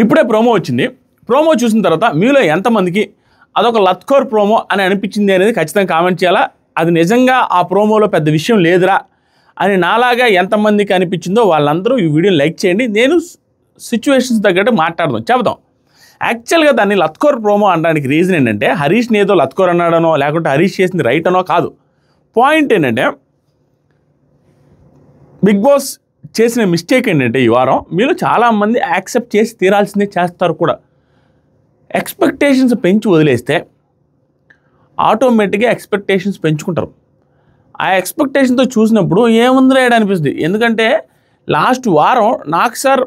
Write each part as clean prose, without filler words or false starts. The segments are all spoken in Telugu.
ఇప్పుడే ప్రోమో వచ్చింది. ప్రోమో చూసిన తర్వాత మీలో ఎంతమందికి అదొక లత్కోర్ ప్రోమో అని అనిపించింది అనేది ఖచ్చితంగా కామెంట్ చేయాలా. అది నిజంగా ఆ ప్రోమోలో పెద్ద విషయం లేదురా అని నాలాగా ఎంతమందికి అనిపించిందో వాళ్ళందరూ ఈ వీడియోని లైక్ చేయండి. నేను సిచ్యువేషన్స్ తగ్గట్టు చెబుతాం. యాక్చువల్గా దాన్ని లత్కోర్ ప్రోమో అనడానికి రీజన్ ఏంటంటే హరీష్ని ఏదో లత్కోర్ అన్నాడనో లేకుంటే హరీష్ చేసింది రైట్ అనో కాదు. పాయింట్ ఏంటంటే బిగ్ బాస్ చేసిన మిస్టేక్ ఏంటంటే ఈ వారం మీరు చాలామంది యాక్సెప్ట్ చేసి తీరాల్సిందే చేస్తారు కూడా. ఎక్స్పెక్టేషన్స్ పెంచి వదిలేస్తే ఆటోమేటిక్గా ఎక్స్పెక్టేషన్స్ పెంచుకుంటారు. ఆ ఎక్స్పెక్టేషన్తో చూసినప్పుడు ఏముందిరా అనిపిస్తుంది. ఎందుకంటే లాస్ట్ వారం నాకు సార్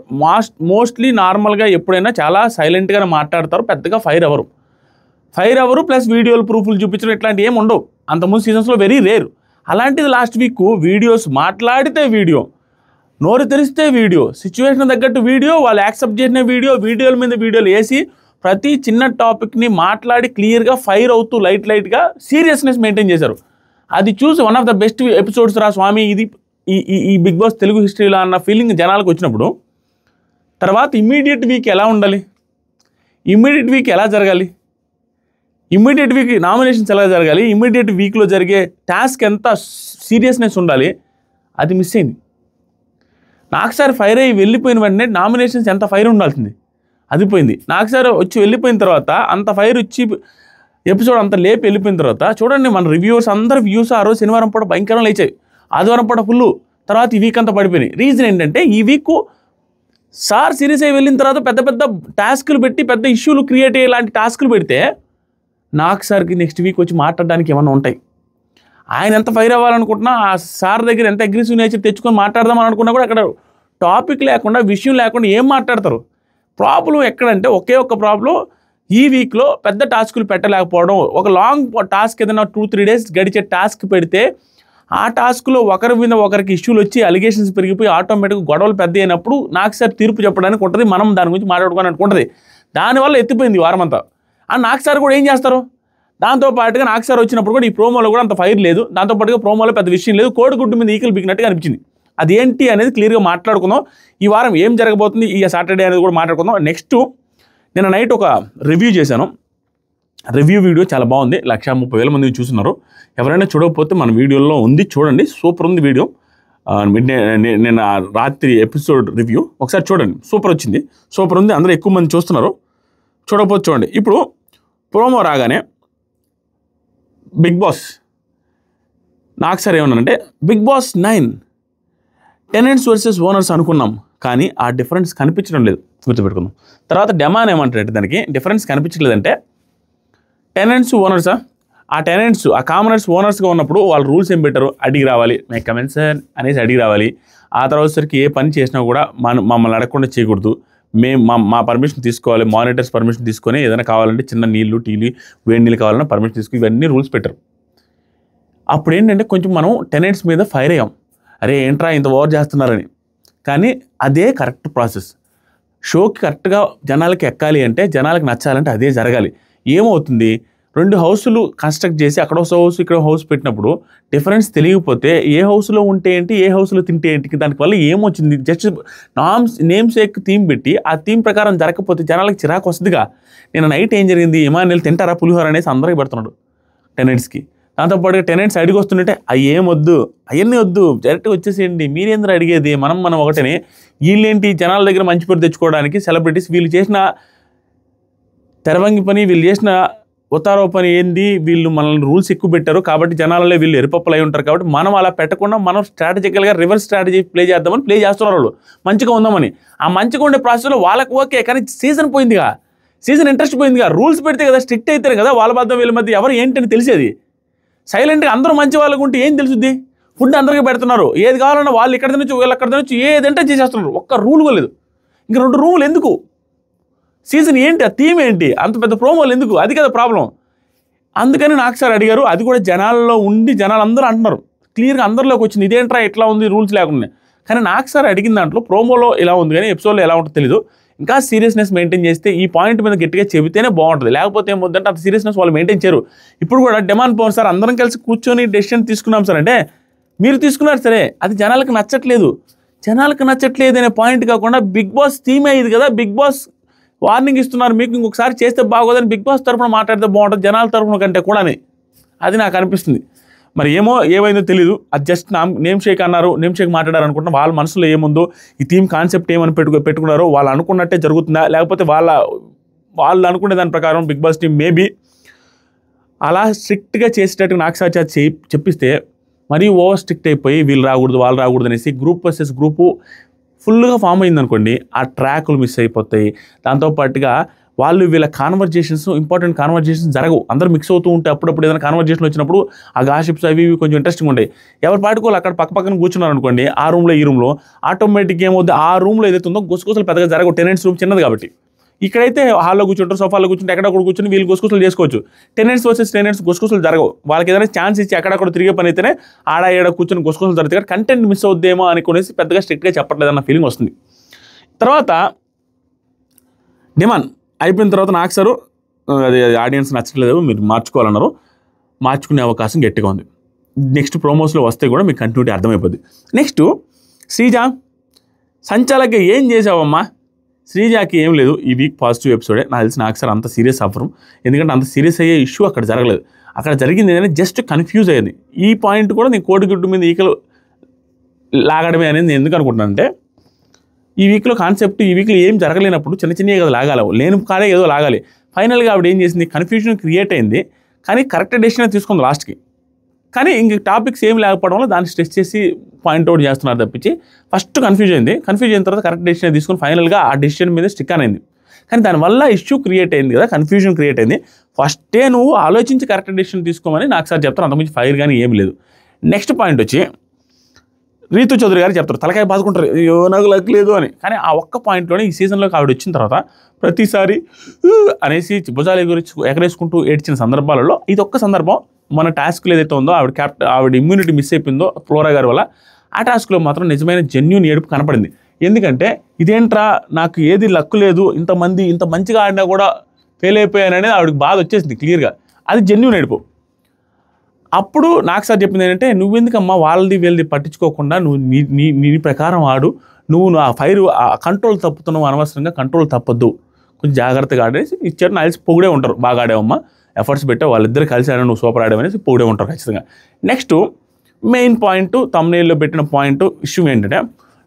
మోస్ట్లీ నార్మల్గా ఎప్పుడైనా చాలా సైలెంట్గానే మాట్లాడతారు, పెద్దగా ఫైర్ అవ్వరు ప్లస్ వీడియోలు ప్రూఫ్లు చూపించడం ఇట్లాంటివి ఏమి ఉండవు. అంతకుముందు సీజన్స్లో వెరీ రేర్. అలాంటిది లాస్ట్ వీక్ వీడియోస్ మాట్లాడితే వీడియో, నోరు తెరిస్తే వీడియో, సిచ్యువేషన్ తగ్గట్టు వీడియో, వాళ్ళు యాక్సెప్ట్ చేసిన వీడియోల మీద వీడియోలు వేసి ప్రతి చిన్న టాపిక్ని మాట్లాడి క్లియర్గా ఫైర్ అవుతూ లైట్గా సీరియస్నెస్ మెయింటైన్ చేశారు. అది చూసి one of the best episodes రా స్వామి ఇది ఈ బిగ్ బాస్ తెలుగు హిస్టరీలో అన్న ఫీలింగ్ జనాలకు వచ్చినప్పుడు తర్వాత ఇమ్మీడియట్ వీక్ ఎలా ఉండాలి, ఇమ్మీడియట్ వీక్ ఎలా జరగాలి, ఇమ్మీడియట్ వీక్ నామినేషన్స్ ఎలా జరగాలి, ఇమ్మీడియట్ వీక్లో జరిగే టాస్క్ ఎంత సీరియస్నెస్ ఉండాలి, అది మిస్ అయింది. నాకు సార్ ఫైర్ అయ్యి వెళ్ళిపోయిన వెంటనే నామినేషన్స్ ఎంత ఫైర్ ఉండాల్సింది అది పోయింది. నాకు సార్ వచ్చి వెళ్ళిపోయిన తర్వాత అంత ఫైర్ వచ్చి ఎపిసోడ్ అంత లేపి వెళ్ళిపోయిన తర్వాత చూడండి మన రివ్యూవర్స్ అందరు వ్యూస్ ఆ రోజు శనివారం పూట భయంకరంగా లేచాయి, ఆదివారం పూట ఫుల్, తర్వాత ఈ వీక్ అంతా పడిపోయినాయి. రీజన్ ఏంటంటే ఈ వీక్ సార్ సీరియస్ అయ్యి వెళ్ళిన తర్వాత పెద్ద టాస్కులు పెట్టి పెద్ద ఇష్యూలు క్రియేట్ అయ్యే లాంటి టాస్కులు పెడితే నాకు సార్కి నెక్స్ట్ వీక్ వచ్చి మాట్లాడడానికి ఏమైనా ఉంటాయి. ఆయన ఎంత ఫైర్ అవ్వాలనుకుంటున్నా ఆ సార్ దగ్గర ఎంత అగ్రెసివ్ నేచర్ తెచ్చుకొని మాట్లాడదామని అనుకున్నా కూడా అక్కడ టాపిక్ లేకుండా విషయం లేకుండా ఏం మాట్లాడతారు. ప్రాబ్లం ఎక్కడంటే ఒకే ఒక్క ప్రాబ్లం, ఈ వీక్లో పెద్ద టాస్కులు పెట్టలేకపోవడం. ఒక లాంగ్ టాస్క్ ఏదైనా 2-3 days గడిచే టాస్క్ పెడితే ఆ టాస్క్లో ఒకరి మీద ఒకరికి ఇష్యూలు వచ్చి అలిగేషన్స్ పెరిగిపోయి ఆటోమేటిక్గా గొడవలు పెద్ద అయినప్పుడు నాకు సార్ తీర్పు చెప్పడానికి ఉంటుంది, మనం దాని గురించి మాట్లాడుకోవడానికి ఉంటుంది. దానివల్ల ఎత్తిపోయింది వారం అంతా. అండ్ నాకు సార్ కూడా ఏం చేస్తారు, దాంతోపాటుగా నాకు సార్ వచ్చినప్పుడు కూడా ఈ ప్రోమోలో కూడా అంత ఫైర్ లేదు, దాంతోపాటుగా ప్రోమోలో పెద్ద విషయం లేదు, కోడిగుడ్డు మీద ఈకలు బిగినట్టుగా అనిపించింది. అదేంటి అనేది క్లియర్గా మాట్లాడుకుందాం. ఈ వారం ఏం జరగబోతుంది ఈ సాటర్డే అనేది కూడా మాట్లాడుకుందాం. నెక్స్ట్ నిన్న నైట్ ఒక రివ్యూ చేశాను, రివ్యూ వీడియో చాలా బాగుంది, 130,000 మంది చూస్తున్నారు. ఎవరైనా చూడకపోతే మన వీడియోలో ఉంది, చూడండి, సూపర్ ఉంది వీడియో. నిన్న రాత్రి ఎపిసోడ్ రివ్యూ ఒకసారి చూడండి, సూపర్ వచ్చింది, సూపర్ ఉంది, అందరూ ఎక్కువ మంది చూస్తున్నారు. చూడకపోతే చూడండి. ఇప్పుడు ప్రోమో రాగానే బిగ్ బాస్ నాకు సార్ ఏమన్నానంటే Bigg Boss 9 tenants versus owners అనుకున్నాం, కానీ ఆ డిఫరెన్స్ కనిపించడం లేదు, గుర్తుపెట్టుకుందాం. తర్వాత డెమాన్ ఏమంటారంటే దానికి డిఫరెన్స్ కనిపించలేదంటే టెనెంట్స్ ఓనర్సా, ఆ టెనెంట్స్ ఆ కామనర్స్ ఓనర్స్గా ఉన్నప్పుడు వాళ్ళు రూల్స్ ఏం పెట్టారు, అడిగి రావాలి, మే కమెంట్స్ అనేసి అడిగి రావాలి. ఆ తర్వాత సరికి ఏ పని చేసినా కూడా మమ్మల్ని అడగకుండా చేయకూడదు, మా పర్మిషన్ తీసుకోవాలి, మానిటర్స్ పర్మిషన్ తీసుకొని ఏదైనా కావాలంటే చిన్న నీళ్ళు టీలు వేడి నీళ్ళు కావాలన్నా పర్మిషన్ తీసుకుని ఇవన్నీ రూల్స్ పెట్టారు. అప్పుడు ఏంటంటే కొంచెం మనం టెనెంట్స్ మీద ఫైర్ అయ్యాం, అరే ఏంట్రా ఇంత ఓవర్ చేస్తున్నారని. కానీ అదే కరెక్ట్ ప్రాసెస్. షోకి కరెక్ట్గా జనాలకి ఎక్కాలి అంటే, జనాలకు నచ్చాలంటే అదే జరగాలి. ఏమవుతుంది, 2 హౌస్లు కన్స్ట్రక్ట్ చేసి అక్కడ హౌస్ ఇక్కడ హౌస్ పెట్టినప్పుడు డిఫరెన్స్ తెలియకపోతే ఏ హౌస్లో ఉంటే ఏంటి, ఏ హౌస్లో తింటే ఏంటి, దానివల్ల ఏమొచ్చింది, జస్ట్ నేమ్స్ సేక్ థీమ్ పెట్టి ఆ థీమ్ ప్రకారం జరగకపోతే జనాలకి చిరాకు వస్తుందిగా. నేను నైట్ ఏం జరిగింది, ఇమానుయేల్ తింటారా పులిహోర అనేసి అందరికీ పెడుతున్నాడు టెనెంట్స్కి. దాంతోపాటు టెనెంట్స్ అడిగి వస్తుంటే అవి ఏం వద్దు, అవన్నీ వద్దు, డైరెక్ట్గా వచ్చేసేయండి, మీరేంద్ర అడిగేది, మనం ఒకటని. వీళ్ళేంటి జనాల దగ్గర మంచి పేరు తెచ్చుకోవడానికి సెలబ్రిటీస్, వీళ్ళు చేసిన తెరవంగి పని, వీళ్ళు చేసిన ఉతారో పని ఏంది, వీళ్ళు మనల్ని రూల్స్ ఎక్కువ పెట్టారు కాబట్టి జనాలలో వీళ్ళు ఎరుపప్పులు అయి ఉంటారు కాబట్టి మనం అలా పెట్టకుండా మనం స్ట్రాటజికల్గా రివర్స్ స్ట్రాటజీ ప్లే చేద్దామని ప్లే చేస్తున్నారు వాళ్ళు, మంచిగా ఉందామని. ఆ మంచిగా ఉండే ప్రాసెస్లో వాళ్ళకి ఓకే, కానీ సీజన్ పోయిందిగా, సీజన్ ఇంట్రెస్ట్ పోయిందిగా. రూల్స్ పెడితే కదా, స్ట్రిక్ట్ అవుతారు కదా, వాళ్ళ మధ్య వీళ్ళ మధ్య ఎవరు ఏంటని తెలిసేది. సైలెంట్గా అందరూ మంచి వాళ్ళకు ఉంటే ఏం తెలుసుద్ది. ఫుడ్ అందరికీ పెడుతున్నారు, ఏది కావాలన్నా వాళ్ళు ఇక్కడ నుంచి వీళ్ళు అక్కడ నుంచి ఏదంటే చేసేస్తున్నారు, ఒక్క రూల్ కూడా లేదు. ఇంక 2 రూములు ఎందుకు, సీజన్ ఏంటి, ఆ థీమ్ ఏంటి, అంత పెద్ద ప్రోమోలు ఎందుకు, అది కదా ప్రాబ్లం. అందుకని నాకు సార్ అడిగారు, అది కూడా జనాల్లో ఉండి జనాలు అందరూ అంటున్నారు, క్లియర్గా అందరిలోకి వచ్చింది, ఇదేంట్రా ఎట్లా ఉంది రూల్స్ లేకుండా. కానీ నాకు సార్ అడిగిన దాంట్లో ప్రోమోలో ఇలా ఉంది కానీ ఎపిసోడ్లో ఎలా ఉంటుందో తెలీదు. ఇంకా సీరియస్నెస్ మెయింటైన్ చేస్తే ఈ పాయింట్ మీద గట్టిగా చెబితేనే బాగుంటుంది, లేకపోతే ఏమవుతుందంటే అంత సీరియస్నెస్ వాళ్ళు మెయింటైన్ చేయరు. ఇప్పుడు కూడా డిమాండ్ పవన్ సార్ అందరం కలిసి కూర్చొని డెసిషన్ తీసుకున్నాం సార్ అంటే మీరు తీసుకున్నారు సరే, అది జనాలకు నచ్చట్లేదు అనే పాయింట్ కాకుండా బిగ్ బాస్ థీమే ఇది కదా, బిగ్ బాస్ వార్నింగ్ ఇస్తున్నారు మీకు, ఇంకొకసారి చేస్తే బాగోదని బిగ్ బాస్ తరఫున మాట్లాడితే బాగుంటుంది జనాల తరఫున కంటే కూడా అని. అది నాకు అనిపిస్తుంది. మరి ఏమైందో తెలీదు. అది జస్ట్ నేమ్ షేక్ అన్నారు, నేమ్ షేక్ మాట్లాడారు అనుకుంటున్నా. వాళ్ళ మనసులో ఏముందో, ఈ థీమ్ కాన్సెప్ట్ ఏమని పెట్టుకున్నారో వాళ్ళు అనుకున్నట్టే జరుగుతుందా, లేకపోతే వాళ్ళు అనుకునే దాని ప్రకారం బిగ్ బాస్ టీం మేబీ అలా స్ట్రిక్ట్గా చేసేటట్టు నాకు సార్ చెప్పిస్తే మరీ ఓవర్ స్ట్రిక్ట్ అయిపోయి వీళ్ళు రాకూడదు వాళ్ళు రాకూడదు అనేసి గ్రూప్ వర్సెస్ గ్రూపు ఫుల్గా ఫామ్ అయిందనుకోండి, ఆ ట్రాకులు మిస్ అయిపోతాయి. దాంతోపాటుగా వీళ్ళ కాన్వర్జేషన్స్, ఇంపార్టెంట్ కాన్వర్జేషన్స్ జరగవు. అందరూ మిక్స్ అవుతూ ఉంటే అప్పుడప్పుడు ఏదైనా కాన్వర్జేషన్ వచ్చినప్పుడు ఆ గాసిప్స్ అవి కొంచెం ఇంట్రెస్టింగ్ ఉంటాయి. ఎవరు పాటుకోవాలి అక్కడ పక్కన కూర్చున్నారు అనుకోండి, ఆ రూమ్లో ఈ రూమ్లో ఆటోమేటిక్గా ఏమవుతుంది, ఆ రూమ్లో ఏదైతే ఉందో గుసగుసలు పెద్దగా జరగవు. టెనెంట్స్ రూమ్ చిన్నది కాబట్టి. ఇక్కడైతే హాల్లో కూర్చుంటారు, సోఫాలో కూర్చుంటే ఎక్కడక్కడ కూర్చొని వీళ్ళు గుసగుసలు చేసుకోవచ్చు. టెనెంట్స్ వర్సెస్ టెనెంట్స్ గుసగుసలు జరగవు. వాళ్ళకి ఏదైనా ఛాన్స్ ఇచ్చి అక్కడక్కడ తిరిగే పని అయితేనే ఏడ కూర్చొని గుసగుసలు జరుగుతాయి. కానీ కంటెంట్ మిస్ అవుద్దేమో అనుకునేసి పెద్దగా స్ట్రిక్ట్గా చెప్పట్లేదు అన్న ఫీలింగ్ వస్తుంది. తర్వాత డిమాండ్ అయిపోయిన తర్వాత నాకు సార్ అది ఆడియన్స్ నచ్చట్లేదు, మీరు మార్చుకోవాలన్నారు. మార్చుకునే అవకాశం గట్టిగా ఉంది. నెక్స్ట్ ప్రోమోస్లో వస్తే కూడా మీకు కంటిన్యూటీ అర్థమైపోద్ది. నెక్స్ట్ శ్రీజ సంచాలక ఏం చేసావమ్మా? శ్రీజాకి ఏం లేదు, ఈ వీక్ పాజిటివ్ ఎపిసోడే. నాకు తెలిసి నాకు సార్ అంత సీరియస్ అవ్వరు, ఎందుకంటే అంత సీరియస్ అయ్యే ఇష్యూ అక్కడ జరగలేదు. అక్కడ జరిగింది ఏంటంటే జస్ట్ కన్ఫ్యూజ్ అయ్యింది. ఈ పాయింట్ కూడా నేను కోడిగుడ్డు మీద ఈకలు లాగడమే అనేది నేను ఎందుకు అనుకుంటున్నానంటే, ఈ వీక్లో కాన్సెప్ట్ ఈ వీక్లో ఏం జరగలేనప్పుడు చిన్నగా కదా లాగాలి, లేని కాడే ఏదో లాగాలి. ఫైనల్గా ఆవిడ ఏం చేసింది, కన్ఫ్యూజన్ క్రియేట్ అయింది, కానీ కరెక్ట్ డెసిషన్ తీసుకుంది లాస్ట్కి. కానీ ఇంక టాపిక్స్ ఏం లేకపోవడం వల్ల దాన్ని స్ట్రెస్ చేసి పాయింట్అవుట్ చేస్తున్నారు తప్పించి, ఫస్ట్ కన్ఫ్యూజ్ అయిన తర్వాత కరెక్ట్ డెసిషన్ తీసుకుని ఫైనల్గా ఆ డెసిషన్ మీద స్టిక్ అనేది. కానీ దానివల్ల ఇష్యూ క్రియేట్ అయింది కదా, కన్ఫ్యూజన్ క్రియేట్ అయింది. ఫస్టే నువ్వు ఆలోచించి కరెక్ట్ డెసిషన్ తీసుకోమని నాకు సార్ చెప్తాను, అంతకుమించి ఫైర్ కానీ ఏం లేదు. నెక్స్ట్ పాయింట్ వచ్చి రీతు చౌదరి గారు చెప్తారు, తలకాయ బాదుకుంటారు అయ్యో నాకు లక్ లేదు అని. కానీ ఆ ఒక్క పాయింట్లోనే ఈ సీజన్లోకి ఆవిడ వచ్చిన తర్వాత ప్రతిసారి అనేసి భుజాల గురించి ఎగరేసుకుంటూ ఏడ్చిన సందర్భాలలో ఇది ఒక్క సందర్భం. మన టాస్క్లో ఏదైతే ఉందో ఆవిడ ఇమ్యూనిటీ మిస్ అయిపోయిందో ఫ్లోరా గారి వల్ల, ఆ టాస్క్లో మాత్రం నిజమైన జెన్యూన్ ఏడుపు కనపడింది. ఎందుకంటే ఇదేంట్రా నాకు ఏది లక్కు లేదు, ఇంతమంది ఇంత మంచిగా ఆడినా కూడా ఫెయిల్ అయిపోయాననేది ఆవిడకి బాధ వచ్చేసింది క్లియర్గా. అది జెన్యూన్ ఏడుపు. అప్పుడు నాకు సార్ చెప్పింది ఏంటంటే, నువ్వెందుకమ్మా వాళ్ళది వీళ్ళది పట్టించుకోకుండా నువ్వు నీ ప్రకారం ఆడు, నువ్వు ఆ ఫైర్ కంట్రోల్ తప్పుతున్నావు, అనవసరంగా కంట్రోల్ తప్పొద్దు, కొంచెం జాగ్రత్తగా ఆడేసి ఇచ్చారు. నా తెలిసి పొగిడే ఉంటారు, బాగా ఆడావమ్మా, ఎఫర్ట్స్ పెట్టావు, వాళ్ళిద్దరు కలిసి ఆడావు, నువ్వు సూపర్ ఆడావనేసి పొగిడే ఉంటారు ఖచ్చితంగా. నెక్స్ట్ మెయిన్ పాయింట్, తమ్నేల్లో పెట్టిన పాయింట్ ఇష్యూ ఏంటంటే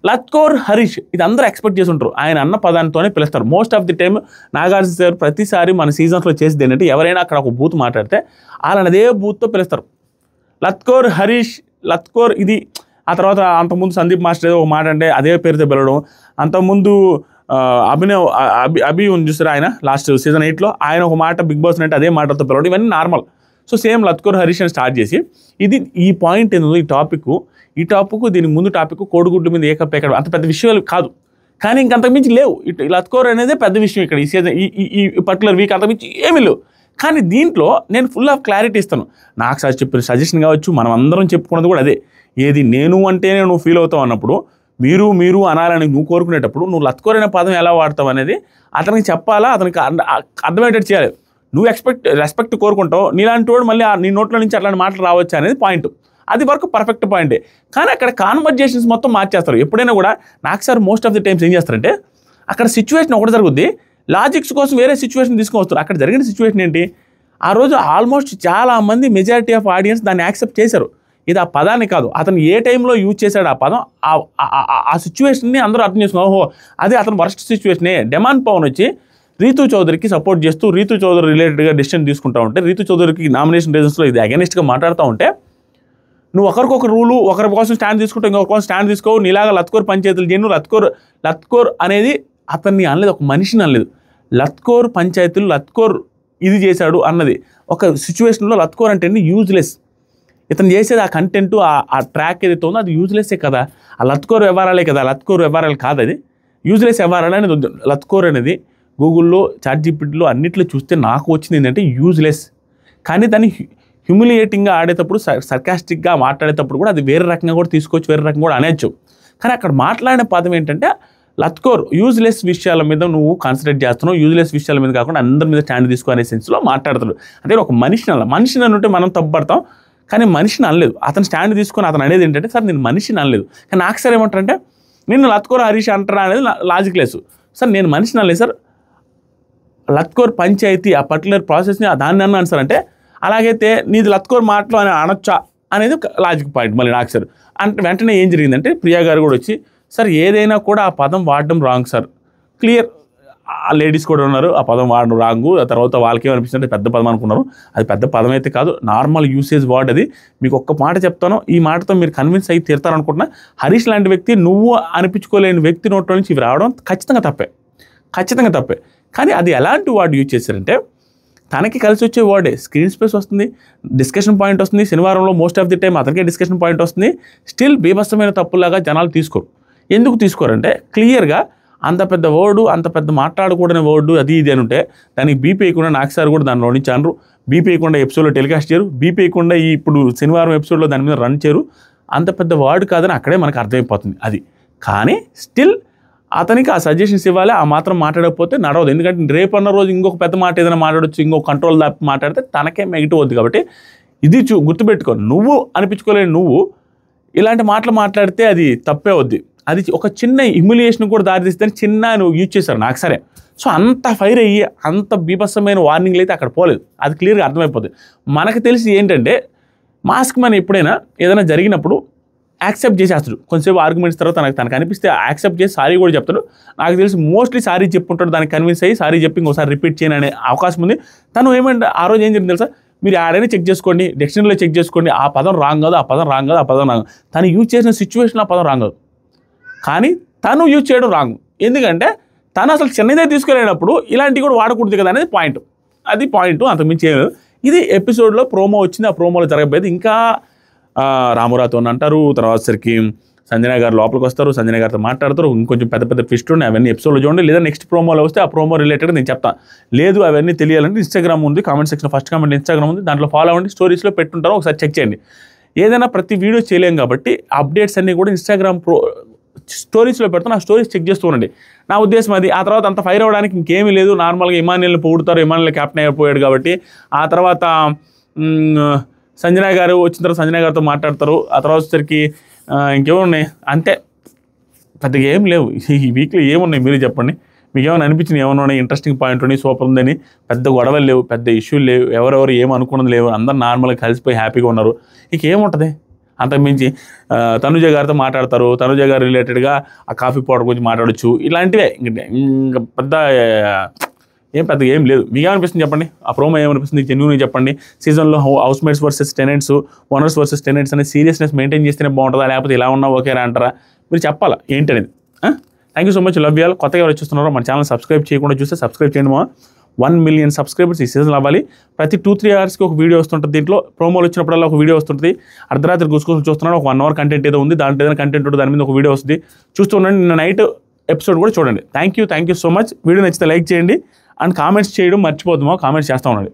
లత్కోర్ హరీష్. ఇది అందరూ ఎక్స్పెక్ట్ చేసి ఉంటారు, ఆయన అన్న పదాంతోనే పిలుస్తారు. Most of the time Nagarjuna sir ప్రతిసారి మన సీజన్స్లో చేసేది ఏంటంటే, ఎవరైనా అక్కడ ఒక బూత్ మాట్లాడితే వాళ్ళని అదే బూత్తో పిలుస్తారు, లత్కోర్ హరీష్, లత్కోర్ ఇది. ఆ తర్వాత అంతకుముందు సందీప్ మాస్టర్ ఏదో ఒక మాట అంటే అదే పేరుతో పిలవడం. అంతకుముందు అభి ఉంది చూసారు, ఆయన లాస్ట్ సీజన్ 8లో ఆయన ఒక మాట బిగ్ బాస్ అంటే అదే మాటతో పిలవడం, ఇవన్నీ నార్మల్. సో సేమ్ లత్కోర్ హరీష్ అని స్టార్ట్ చేసి ఈ పాయింట్ ఏందో, ఈ టాపిక్ దీనికి ముందు టాపిక్ కోడిగుడ్డు మీద ఏకపేకడం అంత పెద్ద విషయాలు కాదు, కానీ ఇంకంతకుమించి లేవు. లత్కోర్ అనేది పెద్ద విషయం ఇక్కడ ఈ సీజన్, ఈ పర్టికులర్ వీక్ అంతకుమించి ఏమీ లేవు. కానీ దీంట్లో నేను ఫుల్ ఆఫ్ క్లారిటీ ఇస్తాను. నాకు సార్ చెప్పిన సజెషన్ కావచ్చు, మనం అందరం చెప్పుకున్నది కూడా అదే. ఏది నేను అంటేనే నువ్వు ఫీల్ అవుతావు అన్నప్పుడు, మీరు అనాలని నువ్వు కోరుకునేటప్పుడు నువ్వు లత్కోర్ అనే పదం ఎలా వాడతావు అనేది అతనికి చెప్పాలా, అతనికి అర్థమయ్యేటట్టు చేయాలి. నువ్వు రెస్పెక్ట్ కోరుకుంటావు, నీలాంటి వాడు మళ్ళీ నీ నోట్లో నుంచి అట్లాంటి మాటలు రావచ్చు అనేది పాయింట్. అది వరకు పర్ఫెక్ట్ పాయింటే. కానీ అక్కడ కాన్వర్జేషన్స్ మొత్తం మార్చేస్తారు. ఎప్పుడైనా కూడా నాకు sir most of the times ఏం చేస్తారంటే, అక్కడ సిచ్యువేషన్ ఒకటి జరుగుద్ది, లాజిక్స్ కోసం వేరే సిచ్యువేషన్ తీసుకొని వస్తారు. అక్కడ జరిగిన సిచ్యువేషన్ ఏంటి, ఆ రోజు ఆల్మోస్ట్ చాలామంది మెజారిటీ ఆఫ్ ఆడియన్స్ దాన్ని యాక్సెప్ట్ చేశారు. ఇది ఆ పదాన్ని కాదు, అతను ఏ టైంలో యూజ్ చేశాడు ఆ పదం, ఆ సిచ్యువేషన్ని అందరూ అర్థం చేసుకున్నారు. ఓహో అదే అతను వర్స్ట్ సిచ్యువేషనే. డెమాన్ పవన్ వచ్చి రీతు చౌదరికి సపోర్ట్ చేస్తూ రీతు చౌదరి రిలేటెడ్గా డెసిషన్ తీసుకుంటూ ఉంటే, రీతు చౌదరికి నామినేషన్ రీజన్స్లో ఇది అగెనిస్ట్గా మాట్లాడుతూ ఉంటే, నువ్వు ఒకరికొక రూలు, ఒకరి కోసం స్టాండ్ తీసుకుంటావు, ఇంకొకరి కోసం స్టాండ్ తీసుకోవు, నీలాగా లత్కోర్ పంచాయతీలు చేయను. లత్కోర్ అనేది అతన్ని అనలేదు, ఒక మనిషిని అనలేదు. లత్కోర్ పంచాయతీలు, లత్కోర్ ఇది చేశాడు అన్నది ఒక సిచ్యువేషన్లో. లత్కోర్ అంటే యూజ్లెస్, ఇతను చేసేది ఆ కంటెంట్, ఆ ట్రాక్ ఏదైతే ఉందో అది యూజ్లెస్సే కదా. ఆ లత్కోర్ వ్యవహారాలే కదా, లత్కోర్ వ్యవహారాలు కాదు, అది యూజ్లెస్ వ్యవహారాలు అనేది ఉంది. లత్కోర్ అనేది గూగుల్లో, చాట్‌జీపీటీలో అన్నిట్లో చూస్తే నాకు వచ్చింది ఏంటంటే యూజ్లెస్. కానీ దాన్ని హ్యూమిలియేటింగ్గా ఆడేటప్పుడు, సర్కాస్టిక్గా మాట్లాడేటప్పుడు కూడా అది వేరే రకంగా కూడా తీసుకోవచ్చు, వేరే రకంగా కూడా అనేచ్చు. కానీ అక్కడ మాట్లాడిన పదం ఏంటంటే లత్కోర్, యూజ్లెస్ విషయాల మీద నువ్వు కాన్సన్ట్రేట్ చేస్తున్నావు, యూజ్లెస్ విషయాల మీద కాకుండా అందరి మీద స్టాండ్ తీసుకునే సెన్స్లో మాట్లాడుతాడు. అంటే ఒక మనిషిని అనుంటే మనం తప్పుపడతాం, కానీ మనిషిని అనలేదు. అతను స్టాండ్ తీసుకొని అతను అనేది ఏంటంటే, సార్ నేను మనిషిని అనలేదు. కానీ నాకు సార్ ఏమంటారంటే, నిన్ను లత్కోర్ హరీష్ అంటారా అనేది లాజిక్ లేదు. సార్ నేను మనిషిని అనలేదు సార్, లత్కోర్ పంచాయతీ ఆ పర్టికులర్ ప్రాసెస్ని దాన్ని అన్నాను సార్ అంటే, అలాగైతే నీది లత్కోర్ మాటలు అని అనొచ్చా అనేది ఒక లాజిక్ పాయింట్ మళ్ళీ నాకు సార్. అంటే వెంటనే ఏం జరిగిందంటే ప్రియా గారు కూడా వచ్చి, సార్ ఏదైనా కూడా ఆ పదం వాడడం రాంగ్ సార్, క్లియర్. ఆ లేడీస్ కూడా ఉన్నారు, ఆ పదం వాడడం రాంగు. ఆ తర్వాత వాళ్ళకి ఏమనిపిస్తుంది పెద్ద పదం అనుకున్నారు, అది పెద్ద పదం అయితే కాదు, నార్మల్ యూసేజ్ వర్డ్ అది. మీకు ఒక్క మాట చెప్తాను, ఈ మాటతో మీరు కన్విన్స్ అయ్యి తీరుతారనుకుంటున్నా. హరీష్ లాంటి వ్యక్తి, నువ్వు అనిపించుకోలేని వ్యక్తి నోట్లో నుంచి ఇవి రావడం ఖచ్చితంగా తప్పే. కానీ అది ఎలాంటి వర్డ్ యూజ్ చేశారంటే, తనకి కలిసి వచ్చే వర్డే, స్క్రీన్ స్పేస్ వస్తుంది, డిస్కషన్ పాయింట్ వస్తుంది, శనివారంలో మోస్ట్ ఆఫ్ ది టైం అతనికే డిస్కషన్ పాయింట్ వస్తుంది. స్టిల్ బీభత్సమైన తప్పులాగా జనాలు తీసుకోరు. ఎందుకు తీసుకోరంటే, క్లియర్గా అంత పెద్ద వర్డు, అంత పెద్ద మాట్లాడకూడని వర్డు అది ఇది అని ఉంటే దానికి బీపీ వేయకుండా నాకు సార్ కూడా దానిలో నుంచి అనరు, బీపీ వేయకుండా ఎపిసోడ్లో టెలికాస్ట్ చేయరు, బీపీ వేయకుండా ఈ ఇప్పుడు శనివారం ఎపిసోడ్లో దాని మీద రన్ చేయరు. అంత పెద్ద వర్డ్ కాదని అక్కడే మనకు అర్థమైపోతుంది అది. కానీ స్టిల్ అతనికి ఆ సజెషన్స్ ఇవ్వాలి, ఆ మాత్రం మాట్లాడకపోతే నడవదు. ఎందుకంటే రేపన్న రోజు ఇంకొక పెద్ద మాట ఏదైనా మాట్లాడవచ్చు, ఇంకొక కంట్రోల్ దాపి మాట్లాడితే తనకే నెగిటివ్ అవుతుంది. కాబట్టి ఇది గుర్తుపెట్టుకో, నువ్వు అనిపించుకోలేని నువ్వు ఇలాంటి మాటలు మాట్లాడితే అది తప్పే అవుద్ది. అది ఒక చిన్న హ్యూమిలియేషన్ కూడా దారితీస్తుందని చిన్న నువ్వు యూజ్ చేశారు నాకు సరే. సో అంత ఫైర్ అయ్యి అంత బీభత్సమైన వార్నింగ్లు అయితే అక్కడ పోలేదు, అది క్లియర్గా అర్థమైపోతుంది. మనకు తెలిసి ఏంటంటే మాస్క్ మ్యాన్ ఎప్పుడైనా ఏదైనా జరిగినప్పుడు యాక్సెప్ట్ చేసేస్తాడు, కొంచెంసేపు ఆర్గ్యుమెంట్స్ తర్వాత తనకు అనిపిస్తే యాక్సెప్ట్ చేసి సారీ కూడా చెప్తాడు. నాకు తెలిసి మోస్ట్లీ సారీ చెప్పుంటాడు, దానికి కన్విన్స్ అయ్యి సారీ చెప్పి ఇంకోసారి రిపీట్ చేయని అనే అవకాశం ఉంది. తను ఏమంటే ఆ రోజు ఏం జరిగింది తెలుసా, మీరు ఆడైనా చెక్ చేసుకోండి, డిక్షనరీలో చెక్ చేసుకోండి, ఆ పదం రాంగ్ కాదు, ఆ పదం రాంగ్ కాదు, ఆ పదం రాంగ్. తను యూజ్ చేసిన సిచ్యువేషన్ ఆ పదం రాంగ్ కాదు, కానీ తను యూజ్ చేయడం రాంగ్. ఎందుకంటే తను అసలు చిన్నదే తీసుకెళ్ళినప్పుడు ఇలాంటివి కూడా వాడకూడదు కదా అనేది పాయింట్. అది పాయింట్, అంతకుమించి ఏం లేదు. ఇది ఎపిసోడ్లో ప్రోమో వచ్చింది, ఆ ప్రోమోలో జరగబోయేది. ఇంకా రామురాతో అంటారు, తర్వాత సరికి సంజన గారు లోపలికి వస్తారు, సంజన గారితో మాట్లాడతారు, ఇంకొంచెం పెద్ద పెద్ద ట్విస్ట్ ఉన్నాయి, అవన్నీ ఎపిసోడ్లో చూడండి. లేదా నెక్స్ట్ ప్రోమోలో వస్తే ఆ ప్రోమో రిలేటెడ్ నేను చెప్తాను. లేదు అవన్నీ తెలియాలంటే ఇన్స్టాగ్రామ్ ఉంది, comment section first comment Instagram ఉంది, దాంట్లో ఫాలో అవ్వండి, స్టోరీస్లో పెట్టుంటారు, ఒకసారి చెక్ చేయండి. ఏదైనా ప్రతి వీడియో చేయలేం కాబట్టి అప్డేట్స్ అన్నీ కూడా ఇన్స్టాగ్రామ్ స్టోరీస్లో పెడతాను, ఆ స్టోరీస్ చెక్ చేస్తూ ఉండండి. నా ఉద్దేశం అది. ఆ తర్వాత అంత ఫైర్ అవ్వడానికి ఇంకేమీ లేదు, నార్మల్గా ఇమాన్యుల్ని పొగుడుతారు, ఇమాన్యుల్ క్యాప్టెన్ అయిపోయాడు కాబట్టి. ఆ తర్వాత సంజన గారు వచ్చిన తర్వాత సంజన గారితో మాట్లాడతారు. ఆ తర్వాత వచ్చేసరికి ఇంకేమున్నాయి, అంతే, పెద్దగా ఏం లేవు ఈ వీక్లో. ఏమున్నాయి మీరు చెప్పండి, మీకు ఏమైనా అనిపించింది, ఏమైనా ఉన్నాయి ఇంట్రెస్టింగ్ పాయింట్ ఉన్నాయి, సూపర్ ఉందని. పెద్ద గొడవలు లేవు, పెద్ద ఇష్యూలు లేవు, ఎవరెవరు ఏమనుకున్నది లేవు, అందరు నార్మల్గా కలిసిపోయి హ్యాపీగా ఉన్నారు. ఇంకేముంటుంది అంతకుమించి. తనుజ గారితో మాట్లాడతారు, తనుజ గారు రిలేటెడ్గా ఆ కాఫీ పౌడర్ గురించి మాట్లాడచ్చు, ఇలాంటివే. ఇంకా పెద్దగా ఏం లేదు. మీకు ఏమనిపిస్తుంది చెప్పండి, ఆ ప్రోమో ఏమనిపిస్తుంది జెన్యూన్గా చెప్పండి. సీజన్లో house mates versus tenants, owners versus tenants అనే సీరియస్నెస్ మెయింటైన్ చేస్తేనే బాగుంటుందా, లేకపోతే ఇలా ఉన్నా ఓకేరా అంటారా, మీరు చెప్పాలా ఏంటనేది. Thank you so much, love you all. కొత్తగా ఎవరు చూస్తున్నారో మన ఛానల్ సబ్స్క్రైబ్ చేయకుండా చూస్తే సబ్స్క్రైబ్ చేయండి. 1 million సబ్స్క్రైబర్స్ ఈ సీజన్ అవ్వాలి. ప్రతి 2-3 అవర్స్కి ఒక వీడియో వస్తుంటుంది, దీంట్లో ప్రోమోలు వచ్చినప్పుడల్లా ఒక వీడియో వస్తుంటుంది. అర్ధరాత్రి గుసుకొని చూస్తున్నాను, ఒక 1 hour కంటెంట్ ఏదో ఉంది, దాంట్లో ఏదైనా కంటెంట్ ఉంటుంది, దాని మీద ఒక వీడియో వస్తుంది, చూస్తూ ఉండండి. నిన్న నైట్ ఎపిసోడ్ కూడా చూడండి. Thank you so much. Video నచ్చితే లైక్ చేయండి అండ్ కామెంట్స్ చేయడం మర్చిపోద్దామో, కామెంట్స్ చేస్తూ ఉండండి.